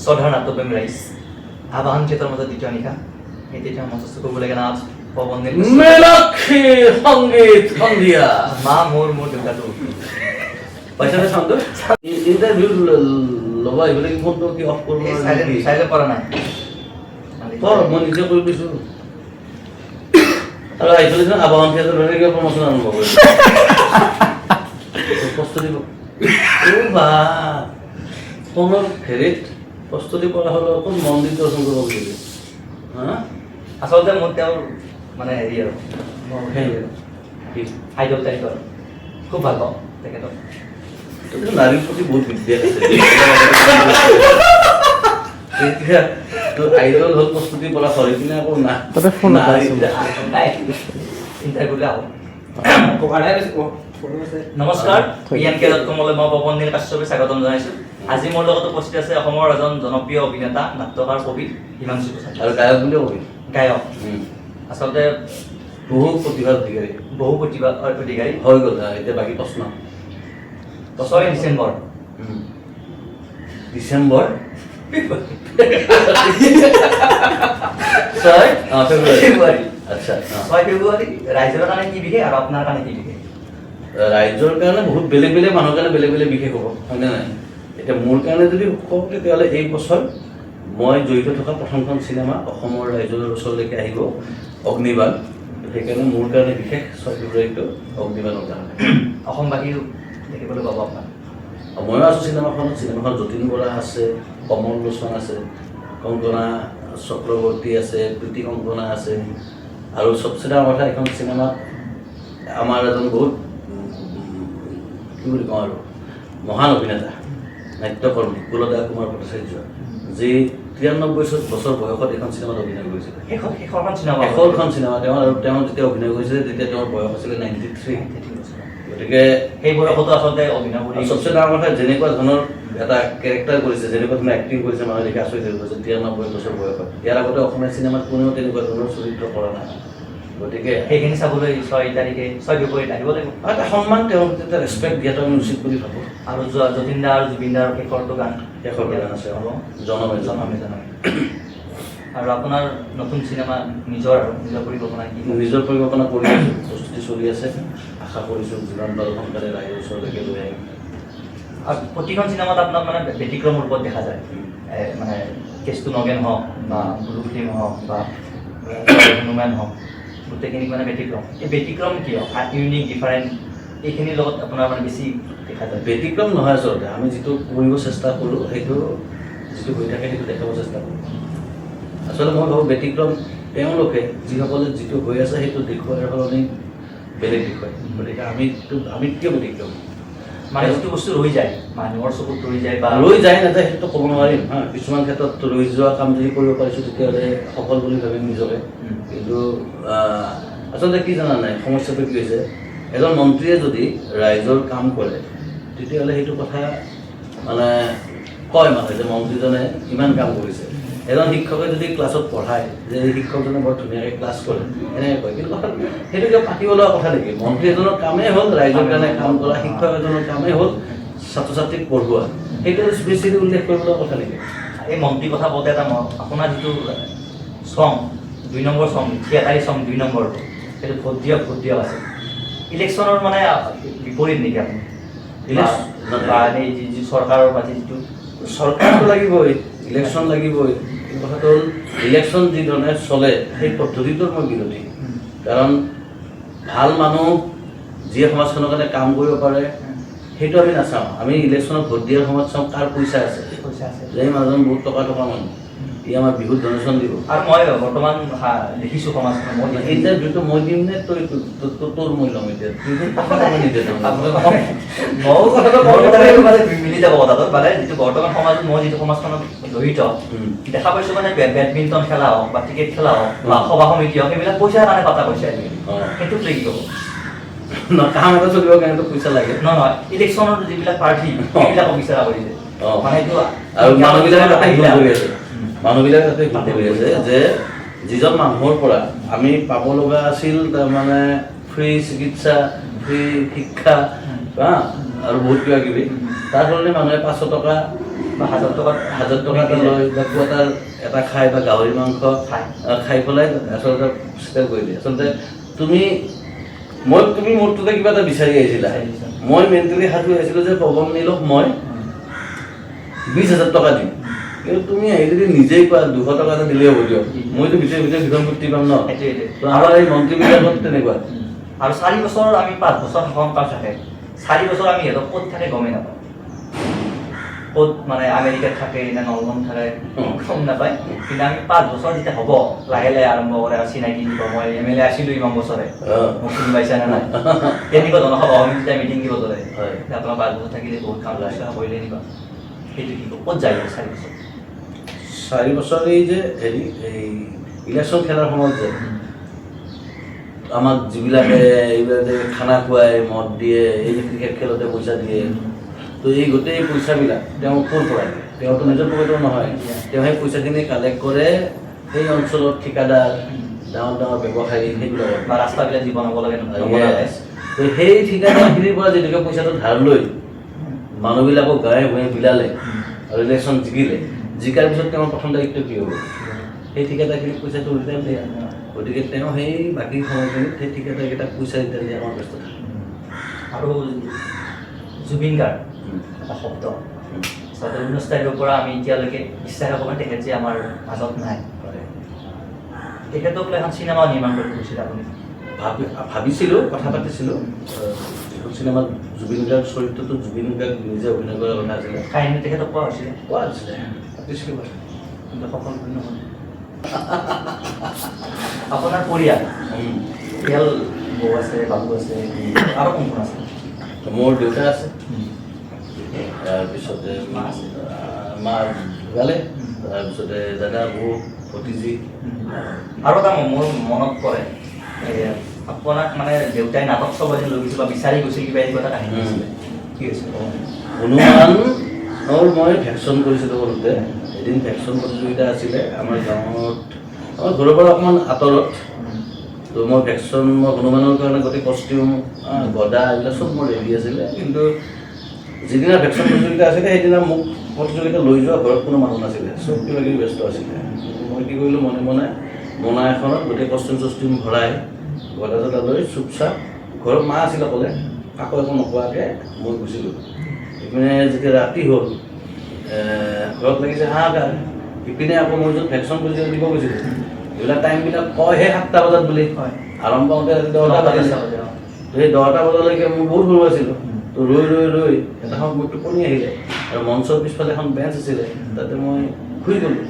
শ্ৰদ্ধাৰ নাট্যপ্ৰেমী ৰাইজ আবাহন থিয়েটাৰ মাজত দ্বিতীয় নিশা এই তেতিয়া মঞ্চস্থ কৰিবলগীয়া নাম পৱন নীল মীনাক্ষী সংগীত সন্ধিয়া মা মোৰ দেউতাটো পইচাটা চাউণ্ড ইণ্টাৰভিউ ল'ব আহিবলৈ কি ফোনটো কি অফ কৰিব চাইলে পৰা নাই মই নিজে কৰি দিছোঁ আৰু আহিবলৈ আবাহন থিয়েটাৰ ধৰি কিবা প্ৰমোচন আৰম্ভ কৰিছোঁ প্ৰস্তুতি বা ফোনৰ হেৰিত প্ৰস্তুতি কৰা হ'লে অকল মন্দিৰ দৰ্শন কৰিব খুজিলে হা আচলতে মোৰ তেওঁৰ মানে হেৰি আৰু আইডল টাইপ আৰু খুব ভাল পাওঁ তেখেতক নাৰীৰ প্ৰতি বহুত বিদ্বেষ আছে এতিয়া তোৰ আইডল হ'ল প্ৰস্তুতি পৰা সৰি কিনে আকৌ ইণ্টাৰভিউলৈ আহোঁ নমস্কাৰ PNK.comলৈ মই পৱন নীল কাশ্যপে স্বাগতম জনাইছোঁ আজি মোৰ লগত উপস্থিত আছে অসমৰ এজন জনপ্ৰিয় অভিনেতা নাট্যকাৰ কবি হিমাংশু প্ৰসাদ আৰু গায়ক বুলিও কবি গায়ক আচলতে বহু প্ৰতিভাৰ অধিকাৰী হৈ গ'ল এতিয়া বাকী প্ৰশ্ন 6 ডিচেম্বৰ ডিচেম্বৰ ফেব্ৰুৱাৰী আচ্ছা 6 ফেব্ৰুৱাৰী ৰাইজৰ কাৰণে কি বিশেষ আৰু আপোনাৰ কাৰণে কি বিশেষ ৰাইজৰ কাৰণে বহুত বেলেগ বেলেগ মানুহৰ কাৰণে বেলেগ বেলেগ বিশেষ হ'ব হয়নে নাই এতিয়া মোৰ কাৰণে যদি কওঁ তেতিয়াহ'লে এই বছৰ মই জড়িত থকা প্ৰথমখন চিনেমা অসমৰ ৰাইজৰ ওচৰলৈকে আহিব অগ্নিবাণ সেইকাৰণে মোৰ কাৰণে বিশেষ 6 ফেব্ৰুৱাৰীটো অগ্নিবাণৰ কাৰণে অসমবাসীও দেখিবলৈ পাব আপোনাক ময়ো আছোঁ চিনেমাখন যতীন বৰা আছে কমল লোচন আছে কংকনা চক্ৰৱৰ্তী আছে প্ৰীতি কংকনা আছে আৰু চবচে ডাঙৰ কথা এখন চিনেমাত আমাৰ এজন বহুত কি বুলি কওঁ আৰু মহান অভিনেতা নাট্যকৰ্মী কুলদা কুমাৰ ভট্টাচাৰ্য যি 93 বছৰ বয়সত এখন চিনেমাত অভিনয় কৰিছিল শেষৰখন চিনেমা তেওঁ যেতিয়া অভিনয় কৰিছিলে তেতিয়া তেওঁৰ বয়স আছিলে 93 গতিকে সেই বয়সতো আচলতে অভিনয় কৰি চবচে ডাঙৰ কথা যেনেকুৱা ধৰণৰ এটা কেৰেক্টাৰ কৰিছে যেনেকুৱা ধৰণৰ এক্টিং কৰিছে মানুহে দেখি আচৰিত হৈ গৈছে 93 বছৰ বয়সত ইয়াৰ আগতে অসমীয়া চিনেমাত কোনেও তেনেকুৱা ধৰণৰ চৰিত্ৰ কৰা নাই গতিকে সেইখিনি চাবলৈ 6 ফেব্ৰুৱাৰীত আহিব লাগিব এটা সন্মান তেওঁলোক এটা ৰেচপেক্ট দিয়াটো আমি উচিত বুলি ভাবোঁ আৰু যতীন দা আৰু জুবিন দাৰ শেষৰটো গান আছে জনমে আৰু আপোনাৰ নতুন চিনেমা নিজৰ পৰিকল্পনা কি নিজৰ পৰিকল্পনা কৰি আছোঁ প্ৰস্তুতি চলি আছে আশা কৰিছোঁ যিমান পাৰোঁ সোনকালে ৰাইজৰ ওচৰলৈকে লৈ আহিম আৰু প্ৰতিখন চিনেমাত আপোনাক মানে ব্যতিক্ৰম ৰূপত দেখা যায় মানে কেষ্টু নগেন হওক বা ব্লু ফিল্ম হওক বা হনুমান হওক গোটেইখিনি মানে ব্যতিক্ৰম এই ব্যতিক্ৰম কিয় ইউনিক ডিফাৰেণ্ট এইখিনিৰ লগত আপোনাৰ মানে বেছি দেখা যায় ব্যতিক্ৰম নহয় আচলতে আমি যিটো কৰিব চেষ্টা কৰোঁ সেইটো যিটো হৈ থাকে সেইটো দেখাব চেষ্টা কৰোঁ আচলতে মই ভাবোঁ ব্যতিক্ৰম তেওঁলোকে যিসকলে যিটো হৈ আছে সেইটো দেখুওৱাৰ সলনি বেলেগ দেখুৱায় গতিকে আমি কিয় ব্যতিক্ৰম মানে যিটো বস্তু ৰৈ যায় মানুহৰ চকুত ৰৈ যায় বা নাযায় সেইটো ক'ব নোৱাৰিম হা কিছুমান ক্ষেত্ৰত ৰৈ যোৱা কাম যদি কৰিব পাৰিছোঁ তেতিয়াহ'লে সফল বুলি ভাবিম নিজকে কিন্তু আচলতে কি জানা নাই সমস্যাটো কি হৈছে এজন মন্ত্ৰীয়ে যদি ৰাইজৰ কাম কৰে তেতিয়াহ'লে সেইটো কথা মানে কয় মানুহে যে মন্ত্ৰীজনে ইমান কাম কৰিছে এজন শিক্ষকে যদি ক্লাছত পঢ়ায় যে এই শিক্ষকজনে বৰ ধুনীয়াকৈ ক্লাছ কৰে এনেকৈ কয় কিন্তু কথা সেইটো কিয় পাতিব লগা কথা নেকি মন্ত্ৰী এজনৰ কামেই হ'ল ৰাইজৰ কাৰণে কাম কৰা শিক্ষক এজনৰ কামেই হ'ল ছাত্ৰ ছাত্ৰীক পঢ়োৱা সেইটো স্পেচিয়েলি উল্লেখ কৰিব লগা কথা নেকি এই মন্ত্ৰী কথা কওঁতে এটা আপোনাৰ যিটো চং 2 নম্বৰ চং থিয়েটাৰী চং 2 নম্বৰ সেইটো ভোট দিয়ক আছে ইলেকশ্যনৰ মানে বিপৰীত নেকি আপুনি যি চৰকাৰৰ মাজে যিটো চৰকাৰটো লাগিবই ইলেকশ্যন লাগিবই কিন্তু কথাটো হ'ল ইলেকশ্যন যি ধৰণে চলে সেই পদ্ধতিটোৰ মই বিৰোধী কাৰণ ভাল মানুহ যিয়ে সমাজখনৰ কাৰণে কাম কৰিব পাৰে সেইটো আমি নাচাওঁ আমি ইলেকশ্যনত ভোট দিয়াৰ সময়ত চাওঁ কাৰ পইচা আছে যে মানুহজন বহুত টকা মানুহ ই আমাৰ বিহুত ডনেশ্যন দিব আৰু মই বৰ্তমান দেখিছোঁ সমাজখন মই ইণ্টাৰভিউটো মই দিম নে তোৰ মই ল'ম এতিয়া ময়ো কথাটো মিলি যাব কথাটো মানে যিটো বৰ্তমান সমাজত মই যিটো সমাজখনত জড়িত দেখা পাইছোঁ মানে বেডমিণ্টন খেলা হওক বা ক্ৰিকেট খেলা হওক বা সভা সমিতি হওক সেইবিলাক পইচাৰ কাৰণে পতা পইচা সেইটোত কি হ'ব কাম এটা চলিবৰ কাৰণেতো পইচা লাগে নহয় ইলেকশ্যনৰ যিবিলাক প্ৰাৰ্থী সেইবিলাকক বিচাৰা কৰিছে মানে এইটো আৰু মানুহবিলাকে তাতে কৰি আছে যে যিজন মানুহৰ পৰা আমি পাব লগা আছিল তাৰমানে ফ্ৰী চিকিৎসা ফ্ৰী শিক্ষা আৰু বহুত কিবা কিবি তাৰ সলনি মানুহে 500 টকা বা 1000 টকাত 1000 টকা এটা লৈ বা কোৱাটাৰ এটা খাই বা গাহৰি মাংস খাই পেলাই আচলতে চেটেল কৰি দিয়ে আচলতে তুমি মোৰ তাতে কিবা এটা বিচাৰি আহিছিলা মই মেণ্টেলি সাজু আহিছিলোঁ যে পৱন নীলক মই 20,000 টকা দিম কিন্তু তুমি আহি যদি নিজেই কোৱা 200 টকা এটা দিলেই হ'ব দিয়ক মইতো ভিতৰে ভিতৰে মুক্তি পাম ন তো আমাৰ এই মন্ত্ৰীবিলাকত তেনেকুৱা আৰু 4 বছৰ আমি 5 বছৰ শাসন কাল থাকে 4 বছৰ আমি সিহঁতক ক'ত থাকে গমেই নাপাওঁ ক'ত মানে আমেৰিকাত থাকে না নলবাৰীত থাকে গম নাপায় কিন্তু আমি 5 বছৰ যেতিয়া হ'ব লাহে লাহে আৰম্ভ কৰে আৰু চিনাকি দিব মই MLA আছিলোঁ ইমান বছৰে মোক চিনি পাইছা নে নাই তেনেকুৱা জনসভা আমি যেতিয়া মিটিং দিব ধৰে আপোনাৰ 5 বছৰ থাকিলে বহুত কাম কৰিলে নিবা সেইটো কি ক'ত যায় 4 বছৰ 4 বছৰ এই যে হেৰি এই ইলেকশ্যন খেলাৰ সময়ত যে আমাক যিবিলাকে এইবিলাকে খানা খুৱাই মদ দিয়ে এই যে ক্ৰিকেট খেলতে পইচা দিয়ে তো এই গোটেই পইচাবিলাক তেওঁ ক'ৰ পৰা দিয়ে তেওঁতো নিজৰ পকেটৰ নহয় তেওঁ সেই পইচাখিনি কালেক্ট কৰে সেই অঞ্চলত ঠিকাদাৰ ডাঙৰ ডাঙৰ ব্যৱসায়ী সেইবিলাক বা ৰাস্তাবিলাক যি বনাব লাগে তো সেই ঠিকাদাৰখিনিৰ পৰা যেনেকৈ পইচাটো ধাৰ লৈ মানুহবিলাকক গাঁৱে ভূঞে বিলালে আৰু ইলেকশ্যন জিকাৰ পিছত তেওঁৰ প্ৰথম দায়িত্ব কি হ'ব সেই ঠিকাদাৰখিনিক পইচাটো ৰিটাৰ্ণ দিয়ে গতিকে তেওঁ সেই বাকী সময়খিনিত সেই ঠিকাদাৰকেইটাক পইচা ৰিটাৰ্ণ দিয়া আমাৰ ব্যস্ত থাকে আৰু জুবিন গাৰ্গ এটা শব্দ 19 তাৰিখৰ পৰা আমি এতিয়ালৈকে বিশ্বাস কৰোঁ তেখেত যে আমাৰ মাজত নাই তেখেতক লৈ এখন চিনেমা নিৰ্মাণ কৰিব গৈছিল আপুনি ভাবিছিলোঁ কথা পাতিছিলোঁ এখন চিনেমাত জুবিন গাৰ্গ চৰিত্ৰটো জুবিন গাৰ্গ নিজে অভিনয় কৰাৰ কথা আছিলে কাহিনী তেখেতক কোৱা হৈছিলে পাতিছিলোঁ কিন্তু সফল নহয় আপোনাৰ পৰিয়াল বৌ আছে বাবু আছে আৰু কোন কোন আছে মোৰ দেউতা আছে তাৰপিছতে মা ঢুকালে তাৰপিছতে দাদা বৌ ভতিজী আৰু এটা মোৰ মনত পৰে আপোনাক মানে দেউতাই নাটক চাব লৈ গৈছিল বা বিচাৰি গৈছিল কিবা এনেকুৱা এটা কাহিনী হৈছিলে কি হৈছিল হনুমানৰ মই ভেকচিন কৰিছিলোঁ সৰুতে এদিন ভেকচিন প্ৰতিযোগিতা আছিলে আমাৰ গাঁৱত আমাৰ ঘৰৰ পৰা অকণমান আঁতৰত তো মই ভেকচিন হনুমানৰ কাৰণে গোটেই কষ্টিউম গদা এইবিলাক চব মোৰ ৰেডি আছিলে কিন্তু যিদিনা ভেকচিন প্ৰতিযোগিতা আছিলে সেইদিনা মোক প্ৰতিযোগিতা লৈ যোৱা ঘৰত কোনো মানুহ নাছিলে চব কিবা কিবি ব্যস্ত আছিলে মই কি কৰিলোঁ মনে মোনা এখনত গোটেই কষ্টিউম ভৰাই গদা চদা লৈ চুপচাপ ঘৰত মা আছিলে অকলে কাকো একো নোকোৱাকৈ মই গুচিলোঁ ইপিনে যেতিয়া ৰাতি হ'ল ঘৰত লাগিছে হাহাকাৰ ইপিনে আকৌ মই য'ত ভেকচিন প্ৰতিযোগিতা দিব গৈছিলোঁ এইবিলাক টাইমবিলাক কয়হে 7টা বজাত বুলি আৰম্ভ হওঁতে ৰাতি 10টা বাজিছে তো সেই 10টা বজালৈকে মই বহুত সৰু আছিলোঁ তো ৰৈ এটা সময়ত মোৰ টোপনি আহিলে আৰু মঞ্চৰ পিছফালে এখন বেঞ্চ আছিলে তাতে মই শুই গ'লোঁ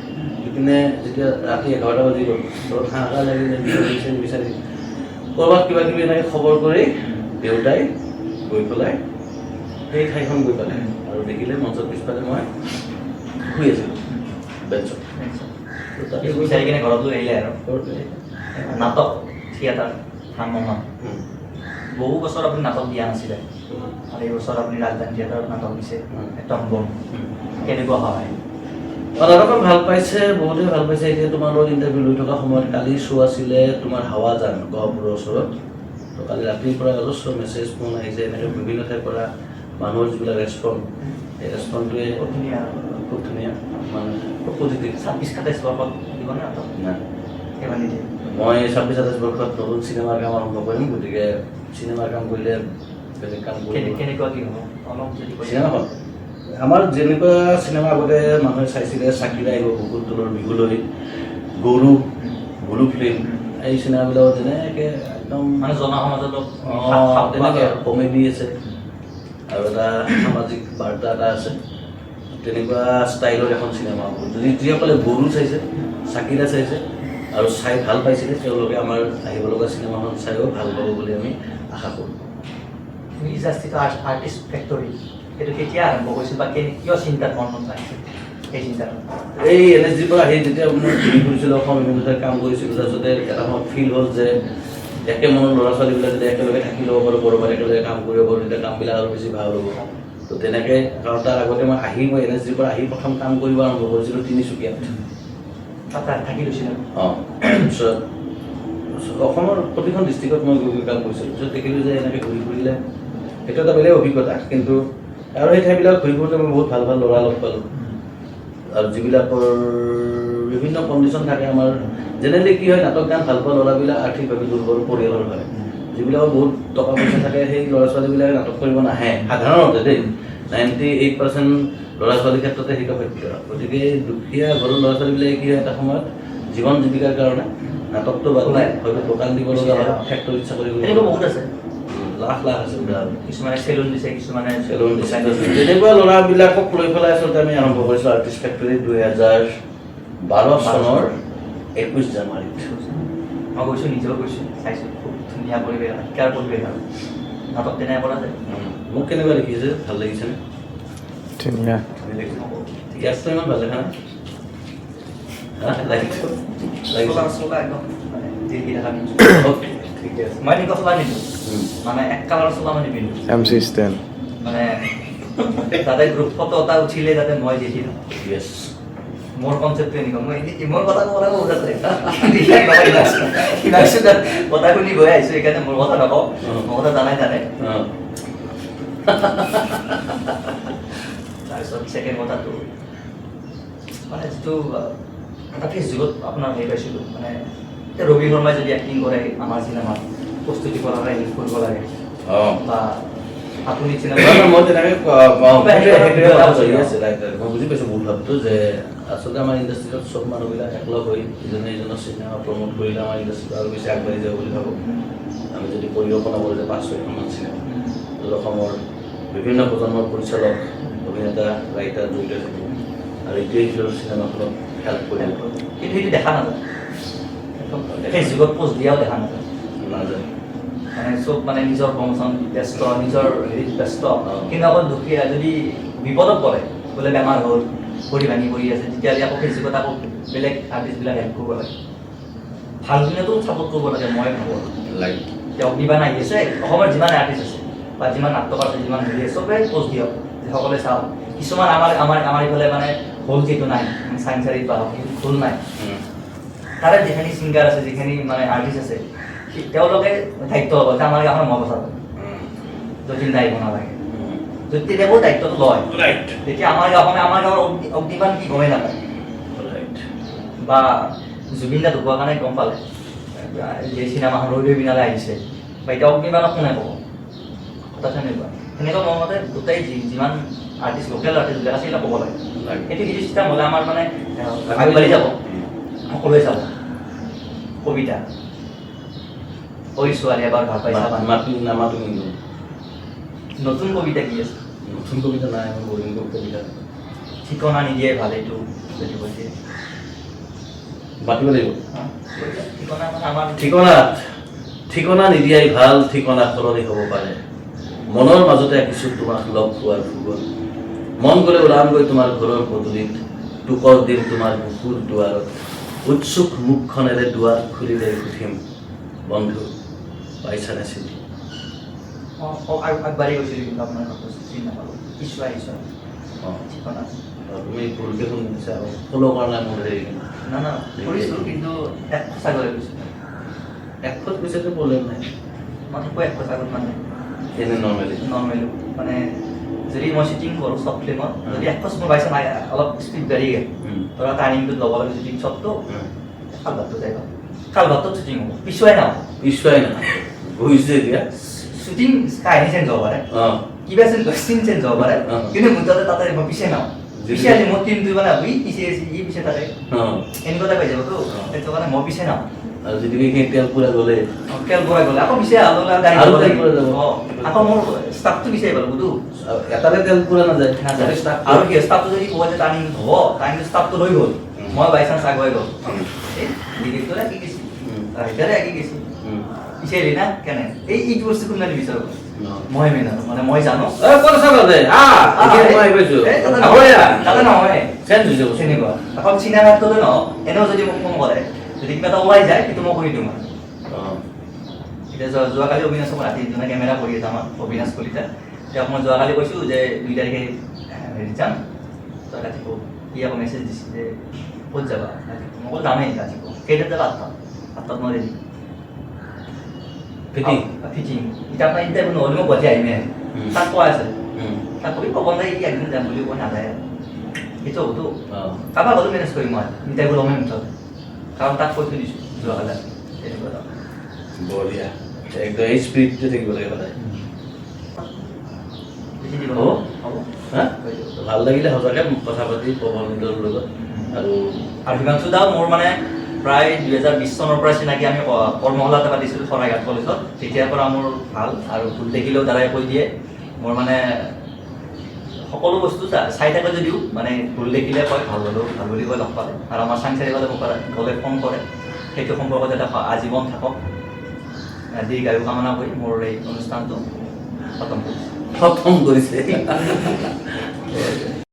ইপিনে যেতিয়া ৰাতি 11টা বাজি গ'ল ঘৰত হাহাকাৰ লাগিলে বিচাৰি ক'ৰবাত কিবা কিবি এনেকৈ খবৰ কৰি দেউতাই গৈ পেলাই সেই ঠাইখন গৈ পালে আৰু দেখিলে মঞ্চৰ পিছফালে মই শুই আছিলোঁ বেঞ্চত তাতে বিচাৰি কিনে ঘৰত লৈ আহিলে আৰু নাটক থিয়েটাৰ ভ্ৰাম্যমান বহু বছৰ আপুনি নাটক দিয়া নাছিলে আৰু এই বছৰ আপুনি ৰাজধানী থিয়েটাৰত নাটক দিছে একদম বম কেনেকুৱা হয় নাটকখন ভাল পাইছে বহুতে ভাল পাইছে এতিয়া তোমাৰ লগত ইণ্টাৰভিউ লৈ থকা সময়ত কালি শ্ব' আছিলে তোমাৰ হাৱাজান গহপুৰৰ ওচৰত তো কালি ৰাতিৰ পৰা অজস্ৰ মেছেজ ফোন আহিছে এনেকৈ বিভিন্ন ঠাইৰ পৰা মানুহৰ যিবিলাক ৰেচপন্স সেই ৰেচপন্সটোৱে খুব ধুনীয়া মানে খুব পজিটিভ 26-27 বৰ্ষত দিবনে নাটক নাই এবাৰ নিদিয়ে মই 26-27 বৰ্ষত নতুন চিনেমাৰ কাম আৰম্ভ কৰিম গতিকে চিনেমাৰ কাম কৰিলে বেলেগ কাম কৰিম কেনেকুৱা কি হ'ব অলপ যদি চিনেমাখন আমাৰ যেনেকুৱা চিনেমা আগতে মানুহে চাইছিলে চাকিৰা আহিব বুকুৰ তলৰ বিহুলৈ গৰু ফিল্ম এই চিনেমাবিলাকত যেনেকৈ একদম মানে জনসমাজত তেনেকৈ কমেডি আছে আৰু এটা সামাজিক বাৰ্তা এটা আছে তেনেকুৱা ষ্টাইলৰ এখন চিনেমা হ'ব যদি যিসকলে গৰু চাইছে চাকিৰা চাইছে আৰু চাই ভাল পাইছিলে তেওঁলোকে আমাৰ আহিব লগা চিনেমাখন চাইও ভাল পাব বুলি আমি আশা কৰোঁ নিজাস্থিত আৰ্টিষ্ট ফেক্টৰী সেইটো কেতিয়া আৰম্ভ কৰিছিল বা কিয় চিন্তাত মনত আহিছিল এই চিন্তাটো এই NSGৰ পৰা আহি যেতিয়া মই ঘূৰি ফুৰিছিলোঁ অসম বিভিন্ন ঠাইত কাম কৰিছিলোঁ তাৰপিছতে এটা সময়ত ফিল হ'ল যে একে মনৰ ল'ৰা ছোৱালীবিলাক যদি একেলগে থাকি ল'ব পাৰোঁ ক'ৰবাত একেলগে কাম কৰিব পাৰোঁ তেতিয়া কামবিলাক আৰু বেছি ভাল হ'ব তো তেনেকৈ কাৰণ তাৰ আগতে মই NSGৰ পৰা আহি প্ৰথম কাম কৰিব আৰম্ভ কৰিছিলোঁ তিনিচুকীয়াত তাত থাকি লৈছিলোঁ তাৰপিছত অসমৰ প্ৰতিখন ডিষ্ট্ৰিক্টত মই গৈ কাম কৰিছিলোঁ পিছত দেখিলোঁ যে এনেকৈ ঘূৰি ফুৰিলে সেইটো এটা বেলেগ অভিজ্ঞতা কিন্তু আৰু সেই ঠাইবিলাক ঘূৰি ফুৰোঁতে মই বহুত ভাল ল'ৰা লগ পালোঁ আৰু যিবিলাকৰ বিভিন্ন কণ্ডিশ্যন থাকে আমাৰ জেনেৰেলি কি হয় নাটক গান ভাল পোৱা ল'ৰাবিলাক আৰ্থিকভাৱে দুৰ্বল পৰিয়ালৰ হয় যিবিলাকৰ বহুত টকা পইচা থাকে সেই ল'ৰা ছোৱালীবিলাকে নাটক কৰিব নাহে সাধাৰণতে দেই 98% ল'ৰা ছোৱালীৰ ক্ষেত্ৰতে সেইটো সত্য গতিকে দুখীয়া ঘৰৰ ল'ৰা ছোৱালীবিলাকে কি হয় এটা সময়ত জীৱন জীৱিকাৰ কাৰণে নাটকটো বাদ দিয়ে হয়তো দোকান দিব লগা হয় ফেক্টৰীত চাকৰি কৰিব এনেকুৱা বহুত আছে লাখ লাখ আছে উদাহৰণ কিছুমানে চেলুন দিছে কিছুমানে চেলুন দিছে তেনেকুৱা ল'ৰাবিলাকক লৈ পেলাই আচলতে আমি আৰম্ভ কৰিছিলোঁ আৰ্টিষ্ট ফেক্টৰী 2012 চনৰ 21 জানুৱাৰীত মই গৈছোঁ নিজেও গৈছোঁ চাইছোঁ খুব ধুনীয়া পৰিৱেশ শিকাৰ পৰিৱেশ আৰু নাটক তেনেকৈ কৰা যায় মোক কেনেকুৱা দেখিছে ভাল লাগিছেনে ধুনীয়া গেছটো ইমান ভাল দেখা নাই চোলা চোলা একদম মানে জিলকি থকা নিছোঁ ঠিকে আছে মই এনেকুৱা চোলা নিছোঁ মানে এক কালাৰৰ চোলা মই নিপিন্ধো MC stand মানে তাতে গ্ৰুপ ফটো এটা উঠিলে যাতে মই দেখি থাকোঁ য়েছ মোৰ কনচেপ্টটো এনেকুৱা মই মোৰ কথা ক'ব বহুত আছে কথা শুনি গৈ আহিছোঁ সেইকাৰণে মোৰ কথা নকওঁ মোৰ কথা জানে তাৰপিছত ছেকেণ্ড কথাটো মানে যিটো এটা ফেচবুকত আপোনাৰ হেৰি পাইছিলোঁ মানে এতিয়া ৰবি শৰ্মাই যদি এক্টিং কৰে আমাৰ চিনেমাত প্ৰস্তুতি কৰাৰ হেল্প কৰিব লাগে বা আপুনি চিনেমা মই তেনেকৈ মই বুজি পাইছোঁ মূল ভাৱটো যে আচলতে আমাৰ ইণ্ডাষ্ট্ৰীত চব মানুহবিলাক একলগ হৈ ইজনে ইজনৰ চিনেমা প্ৰমোট কৰিলে আমাৰ ইণ্ডাষ্ট্ৰীটো আৰু বেছি আগবাঢ়ি যাব বুলি ভাবোঁ আমি যদি পৰিকল্পনা কৰোঁ যে 5-6খনমান চিনেমা অসমৰ বিভিন্ন প্ৰজন্মৰ পৰিচালক অভিনেতা ৰাইটাৰ জড়িত থাকিব আৰু এইটোৱে নিজৰ চিনেমাখনত হেল্প কৰিব কিন্তু সেইটো দেখা নাযায় ফেচবুকত পোষ্ট দিয়াও দেখা নাযায় নাযায় মানে চব মানে নিজৰ প্ৰমোচন ব্যস্ত নিজৰ হেৰিত ব্যস্ত কিন্তু অকল দুখীয়া যদি বিপদত পৰে বোলে বেমাৰ হ'ল ভৰি ভাঙি পৰি আছে তেতিয়াহ'লে আকৌ ফেচবুকত আকৌ বেলেগ আৰ্টিষ্টবিলাক হেল্প কৰিব লাগে ভাল দিনতো ছাপৰ্ট কৰিব লাগে মই ভাবোঁ লাইক এতিয়া অগ্নিবাণ আহি আছে অসমৰ যিমান আৰ্টিষ্ট আছে বা যিমান নাটক আছে যিমান হেৰি আছে চবে পোষ্ট দিয়ক যে সকলোৱে চাওক কিছুমান আমাৰ ইফালে মানে হ'ল যিটো নাই চাইন্সাৰীত বা হ'ল নাই তাৰে যিখিনি ছিংগাৰ আছে যিখিনি মানে আৰ্টিষ্ট আছে তেওঁলোকে দায়িত্ব ল'ব যে আমাৰ গাঁৱৰ মই বচাব যতীন দায়িত্ব নালাগে যদি দেৱো দায়িত্বটো লয় তেতিয়া আমাৰ গাঁৱৰ অগ্নিবাণ কি গমেই নাপায় বা জুবিন দা ঢুকোৱাৰ কাৰণে গম পালে যে চিনেমাখন ৰৈ বিনালে আহিছে বা এতিয়া অগ্নিবাণক কোনে ক'ব কথা তেনেকুৱা সেনেকুৱা মোৰ মতে গোটেই যিমান আৰ্টিষ্ট লোকেল আৰ্টিষ্টবিলাক আছে সেইবিলাক ক'ব লাগে সেইটো চিষ্টেম হ'লে আমাৰ মানে আগবাঢ়ি যাব সকলোৱে চাব কবিতা ঐ ছোৱালী এবাৰ ভাল পাইছা নামাতো কিন্তু নতুন কবিতা কি আছে নতুন কবিতা নাই মই বৰিং কবিতা ঠিকনা নিদিয়ে ভাল এইটো যদি কৈছে মাতিব লাগিব ঠিকনা মানে আমাৰ ঠিকনা নিদিয়াই ভাল ঠিকনা সলনি হ'ব পাৰে মনৰ মাজতে আঁকিছোঁ তোমাক লগ পোৱাৰ ভূগোল মন গ'লে ওলামগৈ তোমাৰ ঘৰৰ পদূলিত টুকৰ দিম তোমাৰ বুকুৰ দুৱাৰত উৎসুক মুখখনেৰে দুৱাৰ খুলিলে সুধিম বন্ধু পাইছানে চিঠি আগবাঢ়ি গৈছিলোঁ কিন্তু আপোনাৰ চিনি নাপালোঁ ঈশ্বৰ ঠিকনা তুমি ভুলকৈ শুনিছা ফ'ল' কৰা নাই মোৰ হেৰি না কৰিছিলোঁ কিন্তু এক সঁচাকৈ গৈছিলোঁ একফত পিছতো প্ৰব্লেম নাই মই থাকোঁ এক সঁচাকৈ মানে এনে নৰ্মেলি মানে যদি মই শ্বুটিং কৰোঁ চব ফিল্মত যদি একফচ মোৰ বাইছে নাই অলপ স্পীড বাঢ়ি গ'ল ধৰা টাৰ্ণিংটোত ল'ব লাগে শ্বুটিং চবটো কালভাৰটো যাই পাওঁ কালভাৰটোত শ্বুটিং হ'ব পিছুৱাই না গৈছে এতিয়া শ্বুটিং কাহিনী চেঞ্জ হ'ব পাৰে কিবা চিন চেঞ্জ হ'ব পাৰে কিন্তু মোৰ তাতে মই পিছে নাও পিছে আজি মোৰ টিমটো মানে ই পিছে আছে ই পিছে থাকে এনেকুৱা এটা পাই যাবতো সেইটো কাৰণে মই পিছে নাও আৰু যদি তেল পুৰা গ'লে আকৌ পিছে আকৌ মোৰ ষ্টাফটো বিচাৰি পালোঁ বুধু এটাতে তেল পুৰা নাযায় আৰু কি ষ্টাফটো যদি ক'ব যে টাৰ্ণিং হ'ব টাৰ্ণিং ষ্টাফটো লৈ গ'ল মই বাই চান্স আগুৱাই গ'ল ডিগ্ৰীটো আঁকি গৈছিল ৰাইটাৰে আঁকি গৈছিল বিচাৰিলি না কেনে এইটো বস্তু কোনে নিবিচাৰোঁ মই মেইন আৰু মানে মই জানো তাতে নহয় তেনেকুৱা এখন চিনেমাত ন এনেও যদি মোক ফোন কৰে যদি কিবা এটা ওলাই যায় সেইটো মই কৰি দিওঁ মানে এতিয়া যোৱাকালি অবিনাশক ৰাতি যোনে কেমেৰা কৰি আছে আমাৰ অবিনাশ কলিতা তেওঁক মই যোৱাকালি কৈছোঁ যে 2 তাৰিখে হেৰি যাম তই ৰাতিপুৱা সি আকৌ মেছেজ দিছে যে ক'ত যাবা ৰাতিপুৱা মই ক'লো যামেই ৰাতিপুৱা কেইটাত যাবা 8টাত মই ৰেডি ফিটিং এতিয়া আপোনাৰ ইণ্টাৰভিউ নহ'লে মই গতি আহিমে তাক কোৱা আছে তাক কবি পৱন দাই একদিন যাম বুলি কৈ নাযায় সেইটো হ'বতো অঁ কাৰোবাক হ'লেও মেনেজ কৰিম মই নিতাই গ'লমে মুঠত কাৰণ তাক কৈ থৈ দিছোঁ যোৱাকালি তেনেকুৱা এটা বঢ়িয়া একদম এই স্পিৰিটটো থাকিব লাগে সদায় বেছি দিব হ'ব? হ'ব হা হৈ যাব। ভাল লাগিলে সঁচাকৈ কথা পাতি প্ৰবন্ধৰ লগত আৰু আৰু হিমাংশু দাও মোৰ মানে প্ৰায় 2020 চনৰ পৰা চিনাকি আমি কৰ্মশালা এটা পাতিছিলোঁ শৰাইঘাট কলেজত তেতিয়াৰ পৰা মোৰ ভাল আৰু ভুল দেখিলেও দাদাই কৈ দিয়ে মোৰ মানে সকলো বস্তু চাই থাকে যদিও মানে ভুল দেখিলে কয় ভাল হ'লেও ভাল বুলি কয় লগ পালে আৰু আমাৰ চাংচাৰি পালে মোক গ'লে ফোন কৰে সেইটো সম্পৰ্ক যাতে আজীৱন থাকক দীৰ্ঘায়ু কামনা কৰি মোৰ এই অনুষ্ঠানটো খতম কৰিছোঁ খতম কৰিছে